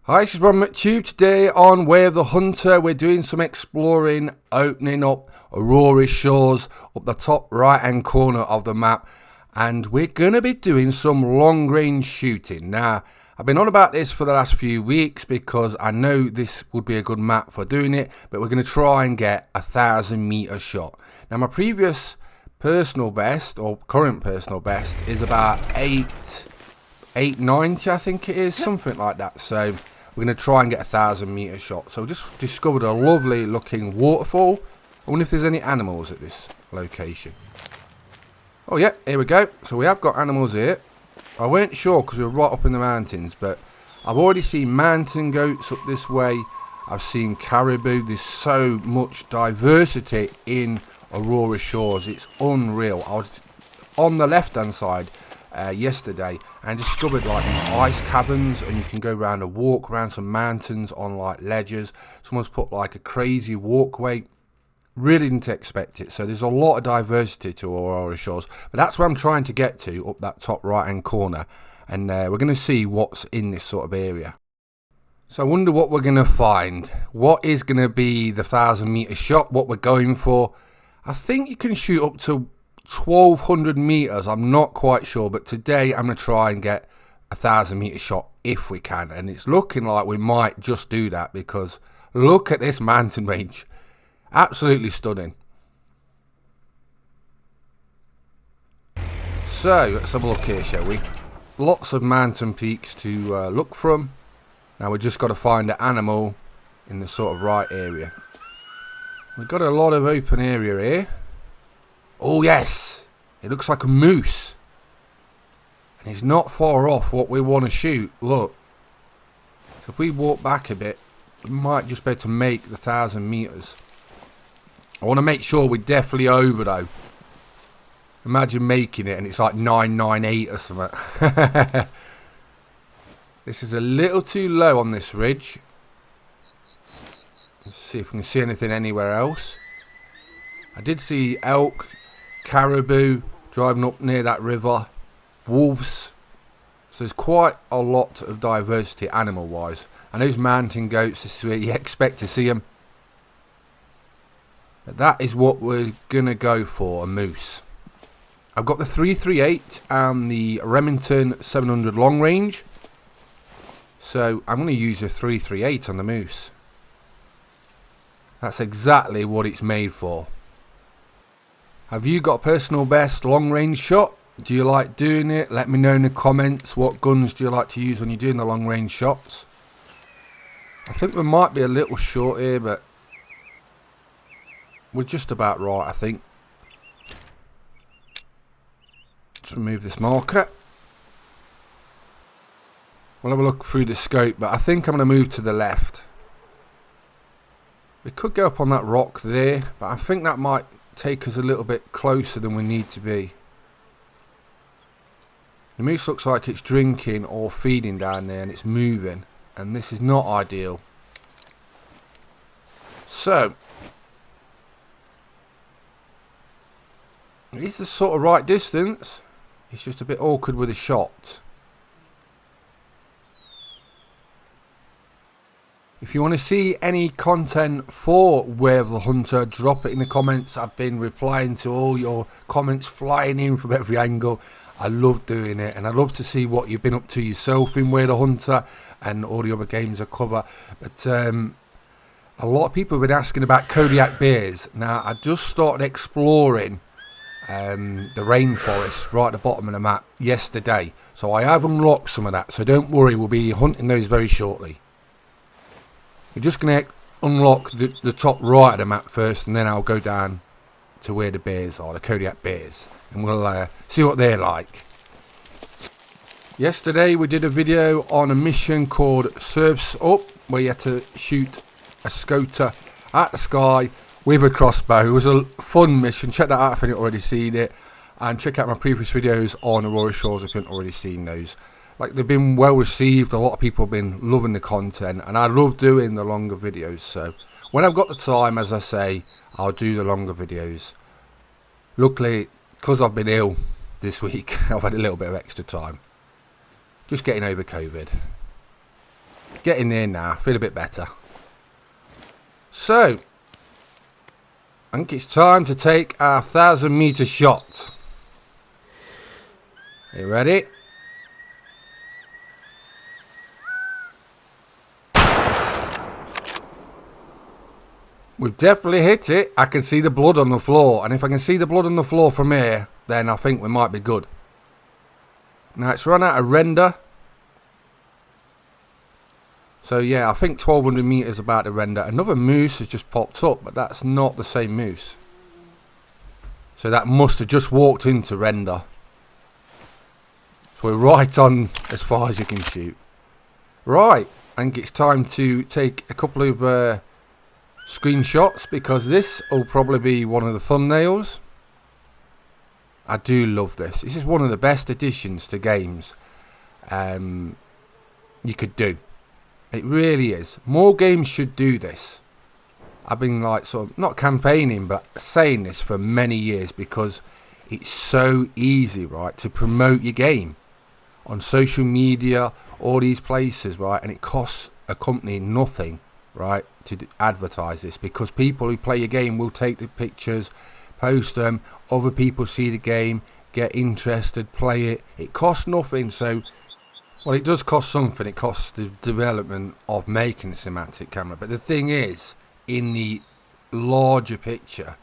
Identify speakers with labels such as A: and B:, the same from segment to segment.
A: Hi, this is Ron McTube. Today on Way of the Hunter, we're doing some exploring, opening up Aurora Shores up the top right hand corner of the map, and we're going to be doing some long range shooting. Now, I've been on about this for the last few weeks because I know this would be a good map for doing it, but we're going to try and get 1,000-meter shot. Now, my previous personal best, or current personal best, is about 890, I think it is, something like that. So we're going to try and get 1,000-meter shot. So we just discovered a lovely looking waterfall. I wonder if there's any animals at this location. Oh yeah, here we go. So we have got animals here. I weren't sure because we were right up in the mountains, but I've already seen mountain goats up this way. I've seen caribou. There's so much diversity in Aurora Shores. It's unreal. I was on the left hand side yesterday and discovered like these ice caverns, and you can go around and walk around some mountains on like ledges. Someone's put like a crazy walkway. Really didn't expect it. So there's a lot of diversity to Aurora Shores, but that's where I'm trying to get to, up that top right hand corner, and we're going to see what's in this sort of area. So I wonder what we're going to find. What is going to be the 1,000-meter shot, what we're going for. I think you can shoot up to 1,200 meters. I'm not quite sure, but today I'm going to try and get 1,000-meter shot if we can, and it's looking like we might just do that because look at this mountain range. Absolutely stunning. So let's have a look here, shall we? Lots of mountain peaks to look from. Now we've just got to find an animal in the sort of right area. We've got a lot of open area here. Oh yes, it looks like a moose, and he's not far off what we want to shoot. Look, so if we walk back a bit, we might just be able to make the 1,000 meters. I want to make sure we're definitely over though. Imagine making it and it's like 998 or something. This is a little too low on this ridge. Let's see if we can see anything anywhere else. I did see elk, caribou driving up near that river, wolves. So there's quite a lot of diversity animal wise. And those mountain goats, this is where you expect to see them. But that is what we're going to go for, a moose. I've got the 338 and the Remington 700 long range. So I'm going to use a 338 on the moose. That's exactly what it's made for. Have you got a personal best long range shot? Do you like doing it? Let me know in the comments. What guns do you like to use when you're doing the long range shots? I think we might be a little short here, but we're just about right, I think. Let's remove this marker. We'll have a look through the scope, but I think I'm going to move to the left. We could go up on that rock there, but I think that might take us a little bit closer than we need to be. The moose looks like it's drinking or feeding down there, and it's moving, and this is not ideal. So it is the sort of right distance. It's just a bit awkward with the shot. If you want to see any content for Way of the Hunter, drop it in the comments. I've been replying to all your comments, flying in from every angle. I love doing it, and I love to see what you've been up to yourself in Way of the Hunter and all the other games I cover. But a lot of people have been asking about Kodiak bears. Now, I just started exploring the rainforest right at the bottom of the map yesterday, so I have unlocked some of that, so don't worry, we'll be hunting those very shortly. We're just going to unlock the top right of the map first, and then I'll go down to where the bears are, the Kodiak bears, and we'll see what they're like. Yesterday we did a video on a mission called Surfs Up, where you had to shoot a scoter at the sky with a crossbow. It was a fun mission. Check that out if you've already seen it, and check out my previous videos on Aurora Shores if you haven't already seen those. Like, they've been well received. A lot of people have been loving the content, and I love doing the longer videos. So when I've got the time, as I say, I'll do the longer videos. Luckily, because I've been ill this week, I've had a little bit of extra time. Just getting over COVID. Getting there now. Feel a bit better. So, I think it's time to take our 1,000-meter shot. Are you ready? We've definitely hit it. I can see the blood on the floor. And if I can see the blood on the floor from here, then I think we might be good. Now, it's run out of render. So, yeah, I think 1,200 meters about to render. Another moose has just popped up, but that's not the same moose. So that must have just walked into render. So we're right on as far as you can shoot. Right, I think it's time to take a couple of screenshots, because this will probably be one of the thumbnails. I do love this. This is one of the best additions to games you could do. It really is. More games should do this. I've been like sort of not campaigning but saying this for many years, because it's so easy, right, to promote your game on social media, all these places, right, and it costs a company nothing, right, to advertise this, because people who play your game will take the pictures, post them, other people see the game, get interested, play it. It costs nothing. So, well, it does cost something. It costs the development of making a cinematic camera, but the thing is, in the larger picture,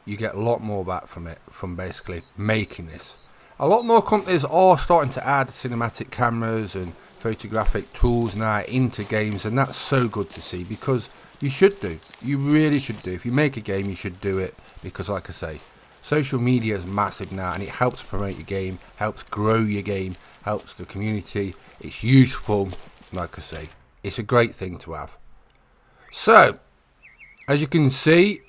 A: you get a lot more back from it, from basically making this. A lot more companies are starting to add cinematic cameras and photographic tools now into games, and that's so good to see, because you should do. You really should do. If you make a game, you should do it, because like I say, social media is massive now, and it helps promote your game, helps grow your game, helps the community. It's useful. Like I say, it's a great thing to have. So, as you can see,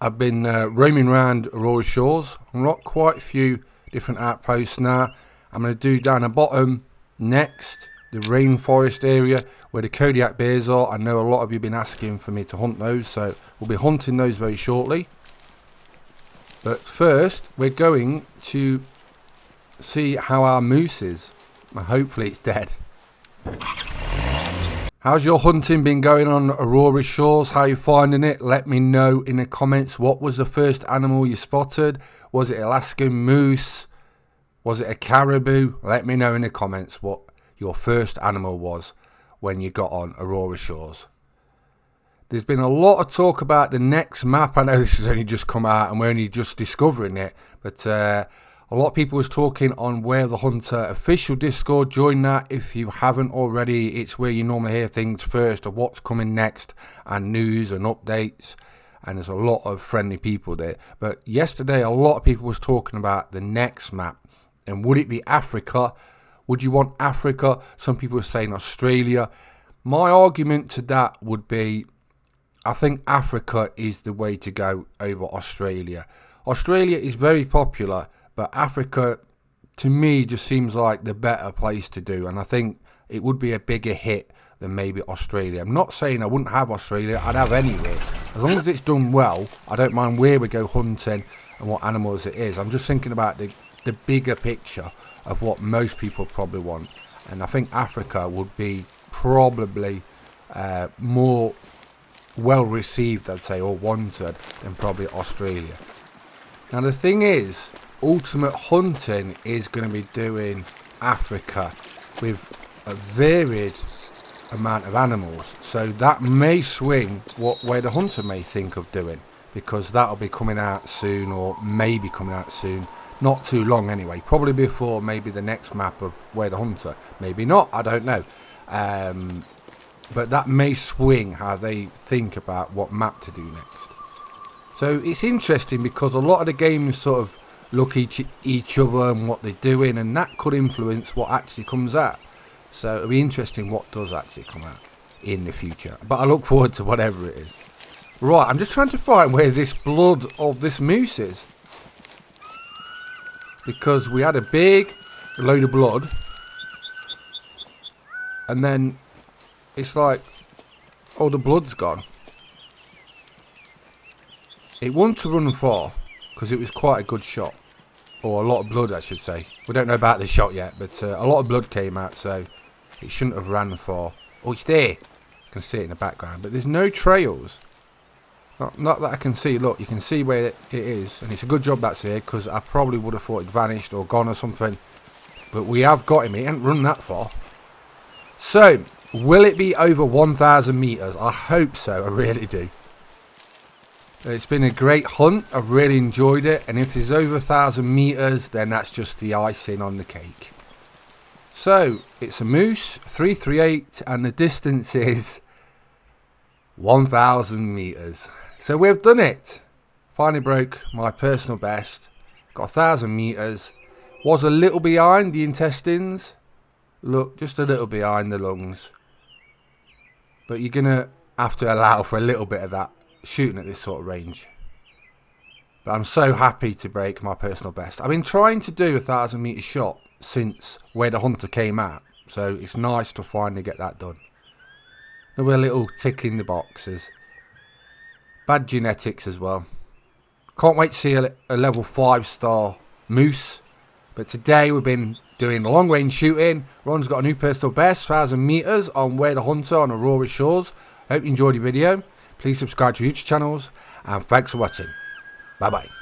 A: I've been roaming around Aurora Shores. I've got quite a few different outposts now. I'm going to do down the bottom next, the rainforest area where the Kodiak bears are. I know a lot of you have been asking for me to hunt those, so we'll be hunting those very shortly. But first, we're going to see how our moose is. Hopefully it's dead. How's your hunting been going on Aurora Shores? How are you finding it? Let me know in the comments. What was the first animal you spotted? Was it Alaskan moose? Was it a caribou? Let me know in the comments what your first animal was when you got on Aurora Shores. There's been a lot of talk about the next map. I know this has only just come out and we're only just discovering it, but a lot of people was talking on Where the Hunter official Discord. Join that if you haven't already. It's where you normally hear things first of what's coming next and news and updates, and there's a lot of friendly people there. But yesterday a lot of people was talking about the next map, and would it be Africa? Would you want Africa? Some people are saying Australia. My argument to that would be, I think Africa is the way to go over Australia. Australia is very popular, but Africa, to me, just seems like the better place to do. And I think it would be a bigger hit than maybe Australia. I'm not saying I wouldn't have Australia. I'd have anywhere. As long as it's done well, I don't mind where we go hunting and what animals it is. I'm just thinking about the bigger picture of what most people probably want. And I think Africa would be probably more well received, I'd say, or wanted than probably Australia. Now the thing is, Ultimate Hunting is going to be doing Africa with a varied amount of animals, so that may swing what Way the Hunter may think of doing, because that'll be coming out soon, or maybe coming out soon, not too long anyway, probably before maybe the next map of Way the Hunter, maybe not, I don't know. But that may swing how they think about what map to do next. So it's interesting, because a lot of the games sort of look each other and what they're doing, and that could influence what actually comes out. So it'll be interesting what does actually come out in the future. But I look forward to whatever it is. Right, I'm just trying to find where this blood of this moose is, because we had a big load of blood, and then it's like, oh, the blood's gone. It wouldn't have run far, because it was quite a good shot. Or a lot of blood, I should say. We don't know about the shot yet, but a lot of blood came out, so it shouldn't have ran far. Oh, it's there. You can see it in the background, but there's no trails. Not that I can see. Look, you can see where it is, and it's a good job that's here, because I probably would have thought it vanished or gone or something. But we have got him. He hasn't run that far. So, will it be over 1,000 meters? I hope so. I really do. It's been a great hunt. I've really enjoyed it. And if there's over 1,000 meters, then that's just the icing on the cake. So, it's a moose, 338, and the distance is 1,000 meters. So we've done it. Finally broke my personal best. Got 1,000 meters. Was a little behind the intestines. Look, just a little behind the lungs. But you're going to have to allow for a little bit of that shooting at this sort of range. But I'm so happy to break my personal best. I've been trying to do a 1,000 meter shot since where the hunter came out. So it's nice to finally get that done. Another little tick in the boxes. Bad genetics as well. Can't wait to see a level 5-star moose. But today we've been doing long range shooting. Ron's got a new personal best, 1,000 meters on Where the Hunter on Aurora Shores. Hope you enjoyed the video. Please subscribe to YouTube channels, and thanks for watching. Bye bye.